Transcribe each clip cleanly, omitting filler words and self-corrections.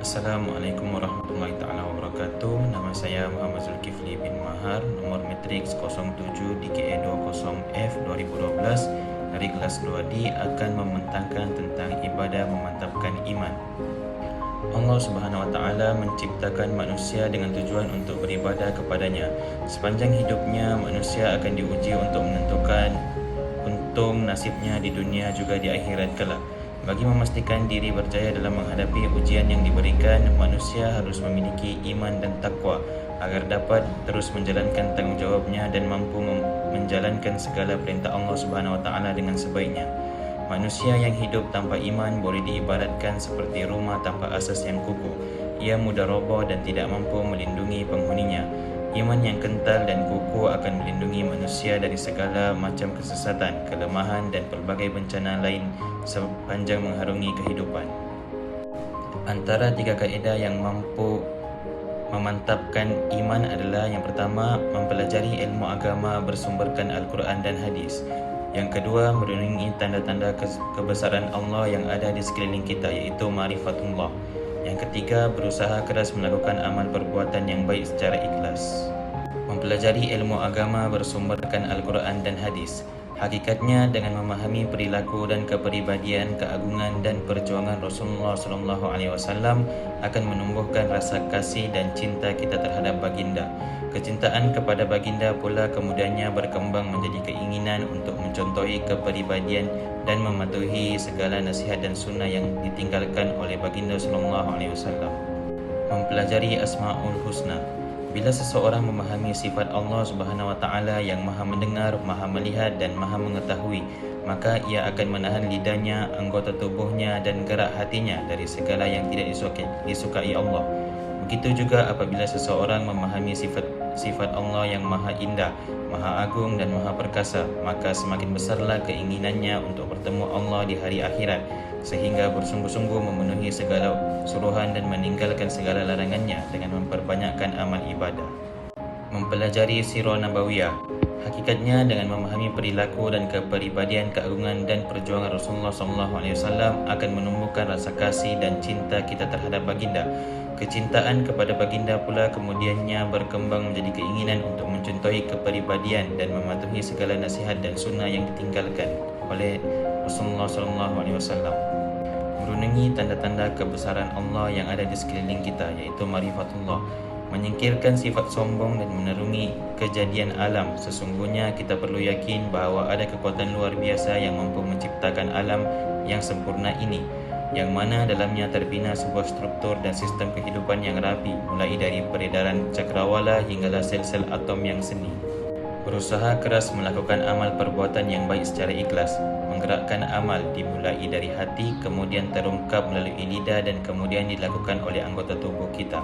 Assalamualaikum warahmatullahi taala wabarakatuh. Nama saya Muhammad Zulkifli bin Mahar, nomor matriks 07 DKE 20F 2012 dari kelas 2D akan membentangkan tentang ibadah memantapkan iman. Allah Subhanahu wa taala menciptakan manusia dengan tujuan untuk beribadah kepadanya. Sepanjang hidupnya manusia akan diuji untuk menentukan untung nasibnya di dunia juga di akhirat kelak. Bagi memastikan diri berjaya dalam menghadapi ujian yang diberikan, manusia harus memiliki iman dan takwa agar dapat terus menjalankan tanggungjawabnya dan mampu menjalankan segala perintah Allah Subhanahu wa taala dengan sebaiknya. Manusia yang hidup tanpa iman boleh diibaratkan seperti rumah tanpa asas yang kukuh. Ia mudah roboh dan tidak mampu melindungi penghuninya. Iman yang kental dan kukuh akan melindungi manusia dari segala macam kesesatan, kelemahan dan pelbagai bencana lain sepanjang mengharungi kehidupan. Antara 3 kaedah yang mampu memantapkan iman adalah: yang pertama, mempelajari ilmu agama bersumberkan Al-Quran dan hadis. Yang kedua, merenungi tanda-tanda kebesaran Allah yang ada di sekeliling kita, iaitu ma'rifatullah. Yang ketiga, berusaha keras melakukan amal perbuatan yang baik secara ikhlas. Mempelajari ilmu agama bersumberkan Al-Quran dan hadis. Hakikatnya dengan memahami perilaku dan kepribadian, keagungan dan perjuangan Rasulullah SAW akan menumbuhkan rasa kasih dan cinta kita terhadap baginda. Kecintaan kepada baginda pula kemudiannya berkembang menjadi keinginan untuk mencontohi kepribadian dan mematuhi segala nasihat dan sunnah yang ditinggalkan oleh baginda SAW. Mempelajari Asmaul Husna. Bila seseorang memahami sifat Allah Subhanahu wa taala yang Maha mendengar, Maha melihat dan Maha mengetahui, maka ia akan menahan lidahnya, anggota tubuhnya dan gerak hatinya dari segala yang tidak disukai Allah. Begitu juga apabila seseorang memahami sifat Allah yang Maha indah, Maha agung dan Maha perkasa, maka semakin besarlah keinginannya untuk bertemu Allah di hari akhirat, sehingga bersungguh-sungguh memenuhi segala suruhan dan meninggalkan segala larangannya dengan memperbanyakkan amal ibadah. Mempelajari Sirah Nabawiyah. Hakikatnya dengan memahami perilaku dan kepribadian, keagungan dan perjuangan Rasulullah SAW akan menumbuhkan rasa kasih dan cinta kita terhadap baginda. Kecintaan kepada baginda pula kemudiannya berkembang menjadi keinginan untuk mencontohi kepribadian dan mematuhi segala nasihat dan sunnah yang ditinggalkan oleh Rasulullah SAW. Merenungi tanda-tanda kebesaran Allah yang ada di sekeliling kita, yaitu ma'rifatullah. Menyingkirkan sifat sombong dan menerungi kejadian alam. Sesungguhnya kita perlu yakin bahawa ada kekuatan luar biasa yang mampu menciptakan alam yang sempurna ini, yang mana dalamnya terbina sebuah struktur dan sistem kehidupan yang rapi, mulai dari peredaran cakrawala hinggalah sel-sel atom yang seni. Berusaha keras melakukan amal perbuatan yang baik secara ikhlas. Menggerakkan amal dimulai dari hati, kemudian terungkap melalui lidah dan kemudian dilakukan oleh anggota tubuh kita.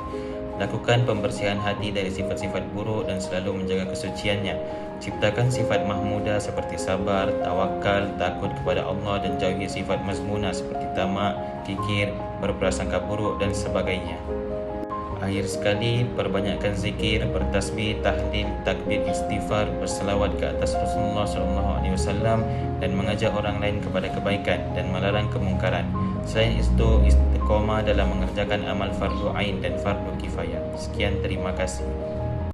Lakukan pembersihan hati dari sifat-sifat buruk dan selalu menjaga kesuciannya. Ciptakan sifat mahmudah seperti sabar, tawakal, takut kepada Allah dan jauhi sifat mazmunah seperti tamak, kikir, berprasangka buruk dan sebagainya. Akhir sekali, perbanyakkan zikir, bertasbih, tahlil, takbir, istighfar, berselawat ke atas Rasulullah SAW dan mengajak orang lain kepada kebaikan dan melarang kemungkaran. Selain itu, istiqomah dalam mengerjakan amal fardu ain dan fardu kifayah. Sekian, terima kasih.